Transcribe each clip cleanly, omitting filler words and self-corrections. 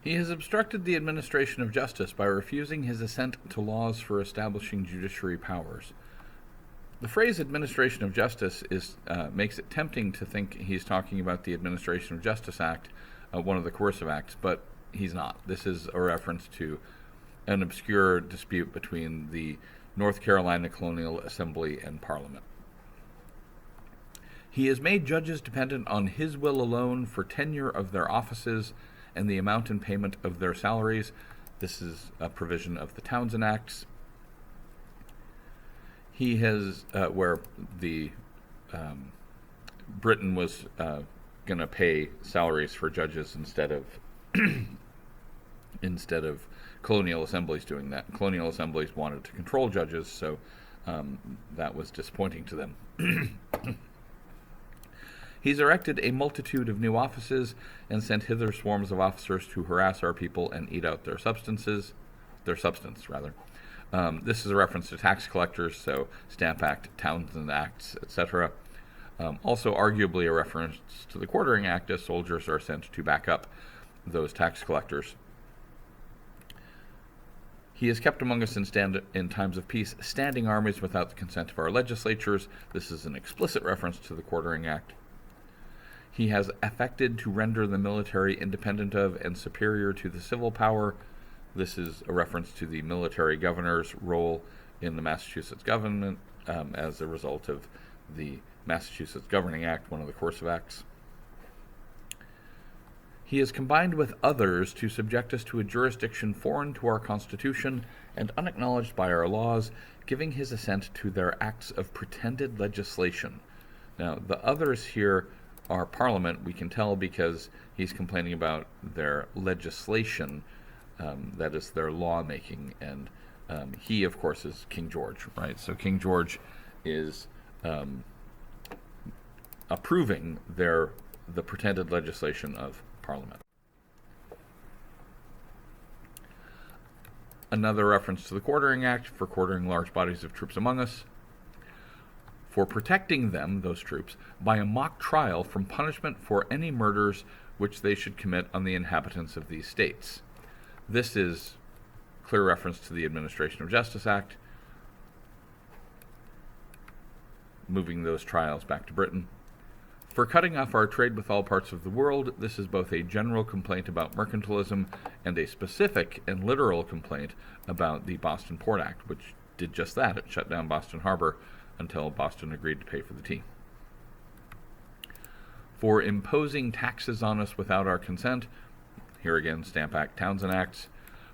He has obstructed the administration of justice by refusing his assent to laws for establishing judiciary powers. The phrase administration of justice makes it tempting to think he's talking about the Administration of Justice Act, one of the coercive acts, but he's not. This is a reference to an obscure dispute between the North Carolina Colonial Assembly and Parliament. He has made judges dependent on his will alone for tenure of their offices and the amount and payment of their salaries. This is a provision of the Townsend Acts. He has, where the Britain was going to pay salaries for judges instead of colonial assemblies doing that. Colonial assemblies wanted to control judges, so that was disappointing to them. He's erected a multitude of new offices and sent hither swarms of officers to harass our people and eat out their substance. This is a reference to tax collectors, so Stamp Act, Townsend Acts, etc. Also arguably a reference to the Quartering Act, as soldiers are sent to back up those tax collectors. He has kept among us in times of peace standing armies without the consent of our legislatures. This is an explicit reference to the Quartering Act. He has affected to render the military independent of and superior to the civil power. This is a reference to the military governor's role in the Massachusetts government as a result of the Massachusetts Governing Act, one of the coercive acts. He has combined with others to subject us to a jurisdiction foreign to our Constitution and unacknowledged by our laws, giving his assent to their acts of pretended legislation. Now, the others here are Parliament, we can tell, because he's complaining about their legislation, that is their lawmaking, and he, of course, is King George, right? So King George is approving the pretended legislation of Parliament. Another reference to the Quartering Act for quartering large bodies of troops among us, for protecting them, those troops, by a mock trial from punishment for any murders which they should commit on the inhabitants of these states. This is clear reference to the Administration of Justice Act, moving those trials back to Britain. For cutting off our trade with all parts of the world, this is both a general complaint about mercantilism and a specific and literal complaint about the Boston Port Act, which did just that. It shut down Boston Harbor until Boston agreed to pay for the tea. For imposing taxes on us without our consent, here again, Stamp Act, Townsend Acts.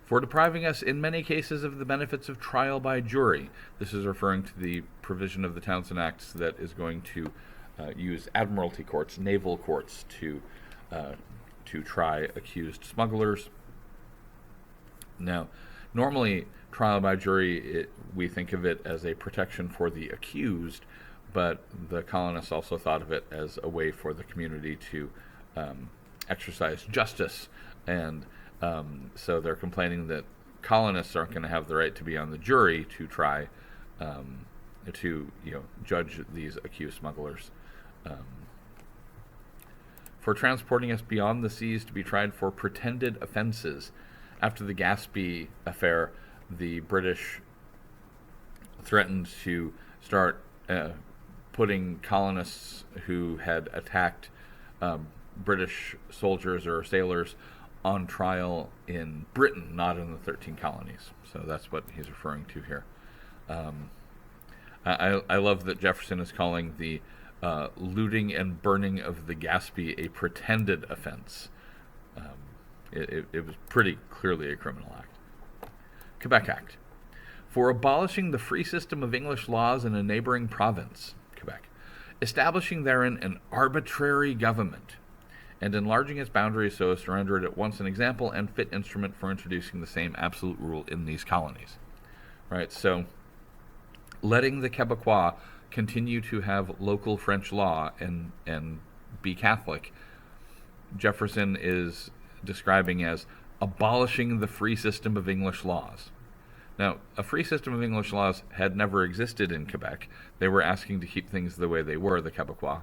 For depriving us in many cases of the benefits of trial by jury. This is referring to the provision of the Townsend Acts that is going to use admiralty courts, naval courts, to try accused smugglers. Now, normally, trial by jury, we think of it as a protection for the accused, but the colonists also thought of it as a way for the community to exercise justice, and so they're complaining that colonists aren't going to have the right to be on the jury to try to judge these accused smugglers. For transporting us beyond the seas to be tried for pretended offenses. After the Gaspee affair, the British threatened to start putting colonists who had attacked British soldiers or sailors on trial in Britain, not in the 13 colonies. So that's what he's referring to here. I love that Jefferson is calling the looting and burning of the Gaspee a pretended offense. It was pretty clearly a criminal act. Quebec Act. For abolishing the free system of English laws in a neighboring province, Quebec, establishing therein an arbitrary government, and enlarging its boundaries so as to render it at once an example and fit instrument for introducing the same absolute rule in these colonies. Right, so letting the Quebecois continue to have local French law and be Catholic, Jefferson is describing as abolishing the free system of English laws. Now, a free system of English laws had never existed in Quebec. They were asking to keep things the way they were, the Quebecois.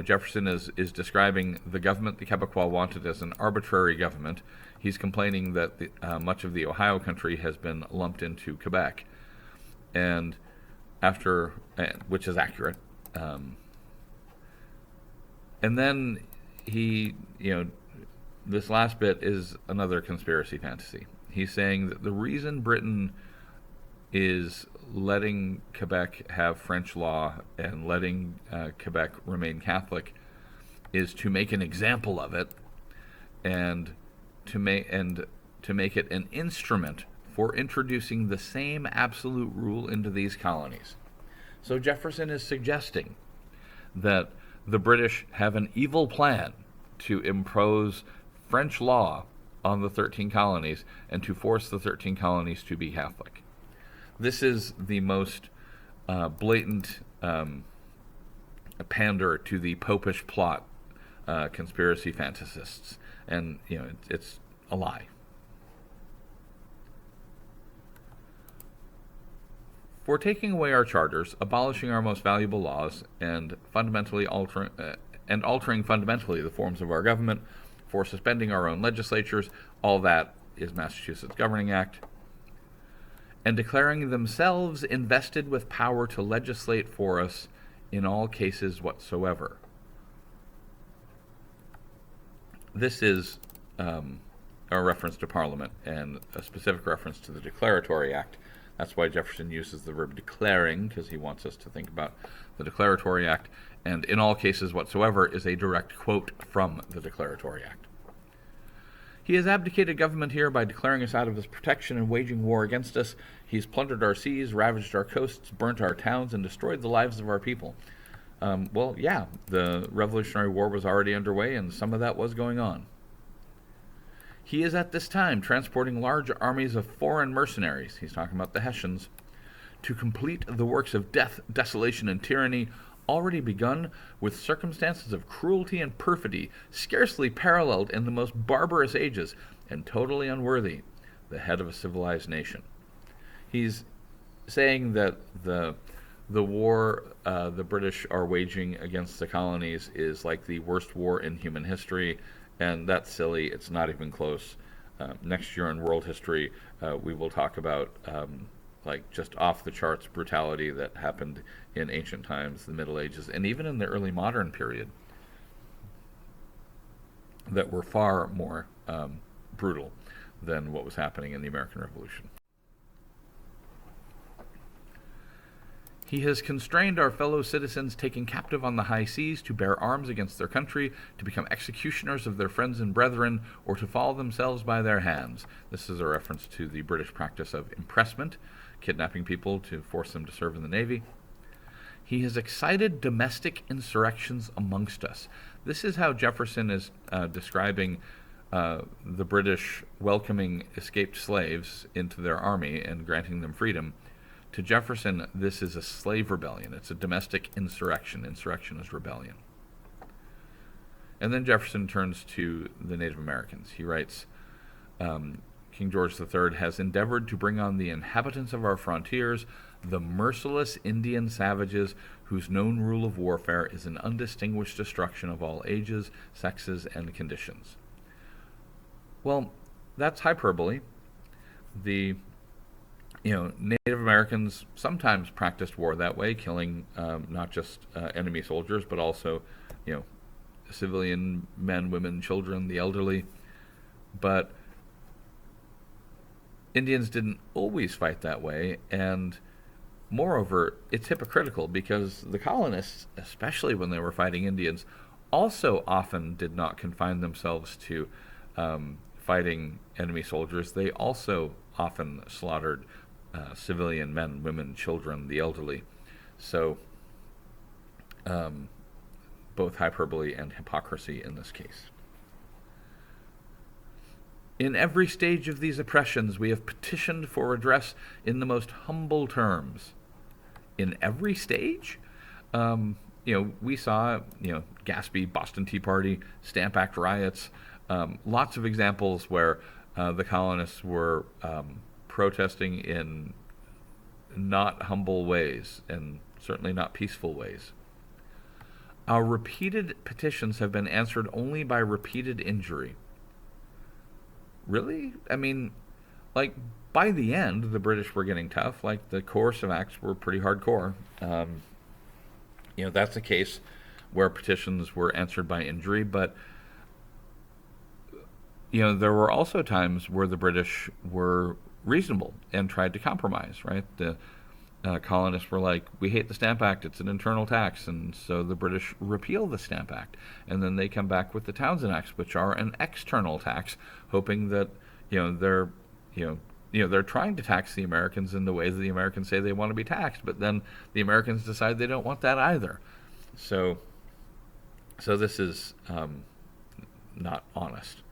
Jefferson is describing the government the Quebecois wanted as an arbitrary government. He's complaining that much of the Ohio country has been lumped into Quebec, and which is accurate. And then this last bit is another conspiracy fantasy. He's saying that the reason Britain is letting Quebec have French law and letting Quebec remain Catholic is to make an example of it, and to make it an instrument for introducing the same absolute rule into these colonies. So Jefferson is suggesting that the British have an evil plan to impose French law on the 13 colonies and to force the 13 colonies to be Catholic. This is the most blatant pander to the popish plot conspiracy fantasists, and it's a lie. For taking away our charters, abolishing our most valuable laws, and altering fundamentally the forms of our government, for suspending our own legislatures, all that is Massachusetts Governing Act, and declaring themselves invested with power to legislate for us in all cases whatsoever. This is a reference to Parliament and a specific reference to the Declaratory Act. That's why Jefferson uses the verb declaring, because he wants us to think about the Declaratory Act, and in all cases whatsoever is a direct quote from the Declaratory Act. He has abdicated government here by declaring us out of his protection and waging war against us. He's plundered our seas, ravaged our coasts, burnt our towns, and destroyed the lives of our people. The Revolutionary War was already underway, and some of that was going on. He is at this time transporting large armies of foreign mercenaries, he's talking about the Hessians, to complete the works of death, desolation, and tyranny already begun, with circumstances of cruelty and perfidy scarcely paralleled in the most barbarous ages, and totally unworthy the head of a civilized nation. He's saying that the war the British are waging against the colonies is like the worst war in human history, and that's silly. It's not even close. Next year in world history, we will talk about just off-the-charts brutality that happened in ancient times, the Middle Ages, and even in the early modern period, that were far more brutal than what was happening in the American Revolution. He has constrained our fellow citizens taken captive on the high seas to bear arms against their country, to become executioners of their friends and brethren, or to fall themselves by their hands. This is a reference to the British practice of impressment, kidnapping people to force them to serve in the Navy. He has excited domestic insurrections amongst us. This is how Jefferson is describing the British welcoming escaped slaves into their army and granting them freedom. To Jefferson, this is a slave rebellion. It's a domestic insurrection. Insurrection is rebellion. And then Jefferson turns to the Native Americans. He writes, King George III has endeavored to bring on the inhabitants of our frontiers the merciless Indian savages whose known rule of warfare is an undistinguished destruction of all ages, sexes, and conditions. Well, that's hyperbole. The Native Americans sometimes practiced war that way, killing not just enemy soldiers, but also, civilian men, women, children, the elderly. But Indians didn't always fight that way, and moreover, it's hypocritical because the colonists, especially when they were fighting Indians, also often did not confine themselves to fighting enemy soldiers. They also often slaughtered civilian men, women, children, the elderly. So both hyperbole and hypocrisy in this case. In every stage of these oppressions, we have petitioned for redress in the most humble terms. In every stage? We saw, Gaspee, Boston Tea Party, Stamp Act riots, lots of examples where the colonists were protesting in not humble ways and certainly not peaceful ways. Our repeated petitions have been answered only by repeated injury. Really? I mean, like, by the end, the British were getting tough. Like, the coercive acts were pretty hardcore. That's a case where petitions were answered by injury, but there were also times where the British were reasonable and tried to compromise, right? The colonists were like, we hate the Stamp Act, it's an internal tax, and so the British repeal the Stamp Act. And then they come back with the Townshend Acts, which are an external tax, hoping that, they're trying to tax the Americans in the ways that the Americans say they want to be taxed, but then the Americans decide they don't want that either. So this is not honest.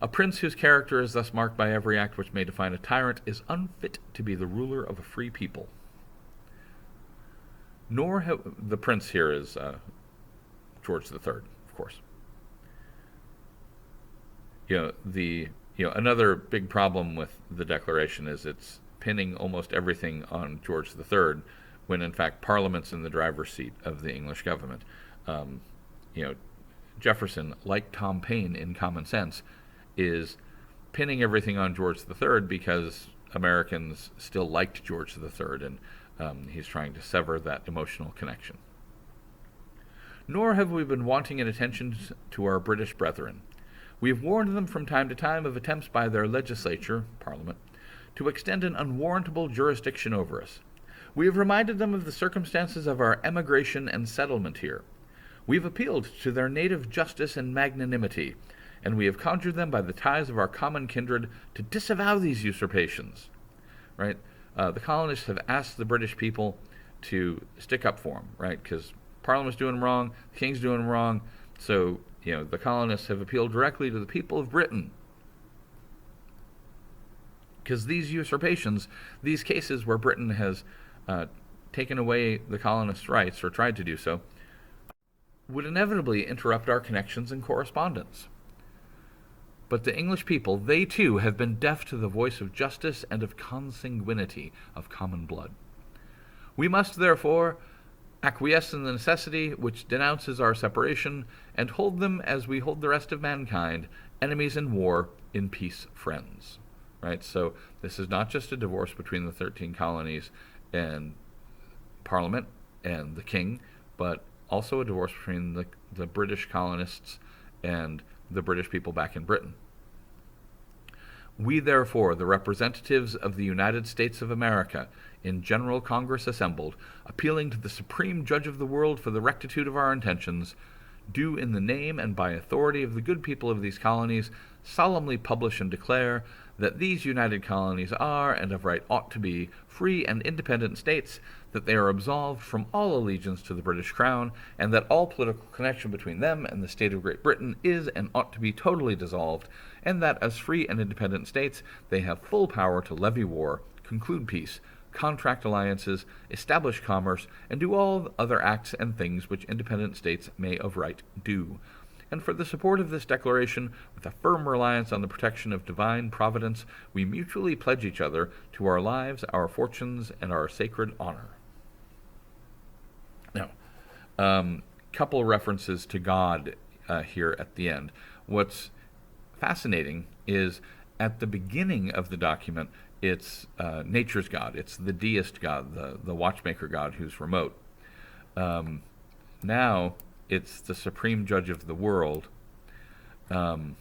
A prince whose character is thus marked by every act which may define a tyrant is unfit to be the ruler of a free people. Nor have the prince here is George III, of course. Another big problem with the Declaration is it's pinning almost everything on George III, when in fact Parliament's in the driver's seat of the English government. Jefferson, like Tom Paine in Common Sense, is pinning everything on George III because Americans still liked George III, and he's trying to sever that emotional connection. Nor have we been wanting in attention to our British brethren. We have warned them from time to time of attempts by their legislature, Parliament, to extend an unwarrantable jurisdiction over us. We have reminded them of the circumstances of our emigration and settlement here. We have appealed to their native justice and magnanimity, and we have conjured them by the ties of our common kindred to disavow these usurpations. Right? The colonists have asked the British people to stick up for them, right? Because Parliament's doing them wrong, the King's doing them wrong, so the colonists have appealed directly to the people of Britain. Because these usurpations, these cases where Britain has taken away the colonists' rights, or tried to do so, would inevitably interrupt our connections and correspondence. But the English people, they too have been deaf to the voice of justice and of consanguinity, of common blood. We must, therefore, acquiesce in the necessity which denounces our separation, and hold them as we hold the rest of mankind, enemies in war, in peace friends. Right? So this is not just a divorce between the 13 colonies and Parliament and the King, but also a divorce between the British colonists and the British people back in Britain. We, therefore, the representatives of the United States of America, in General Congress assembled, appealing to the Supreme Judge of the world for the rectitude of our intentions, do in the name and by authority of the good people of these colonies solemnly publish and declare that these united colonies are, and of right ought to be, free and independent states, that they are absolved from all allegiance to the British Crown, and that all political connection between them and the state of Great Britain is and ought to be totally dissolved, and that as free and independent states they have full power to levy war, conclude peace, contract alliances, establish commerce, and do all other acts and things which independent states may of right do. And for the support of this declaration, with a firm reliance on the protection of divine providence, we mutually pledge each other to our lives, our fortunes, and our sacred honor. Now, couple references to God here at the end. What's fascinating is at the beginning of the document, it's nature's God. It's the deist God, the watchmaker God who's remote. Now it's the supreme judge of the world, and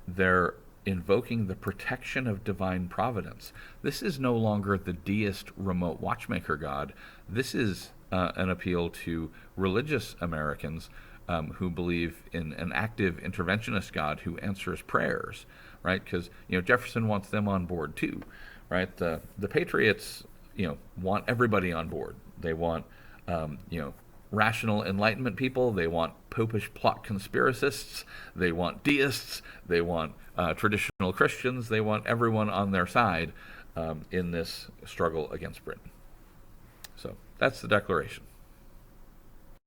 they're invoking the protection of divine providence. This is no longer the deist remote watchmaker God. This is an appeal to religious Americans who believe in an active interventionist God who answers prayers, right? Because Jefferson wants them on board too, right? The Patriots want everybody on board. They want rational Enlightenment people. They want popish plot conspiracists. They want deists. They want traditional Christians. They want everyone on their side in this struggle against Britain. So that's the Declaration.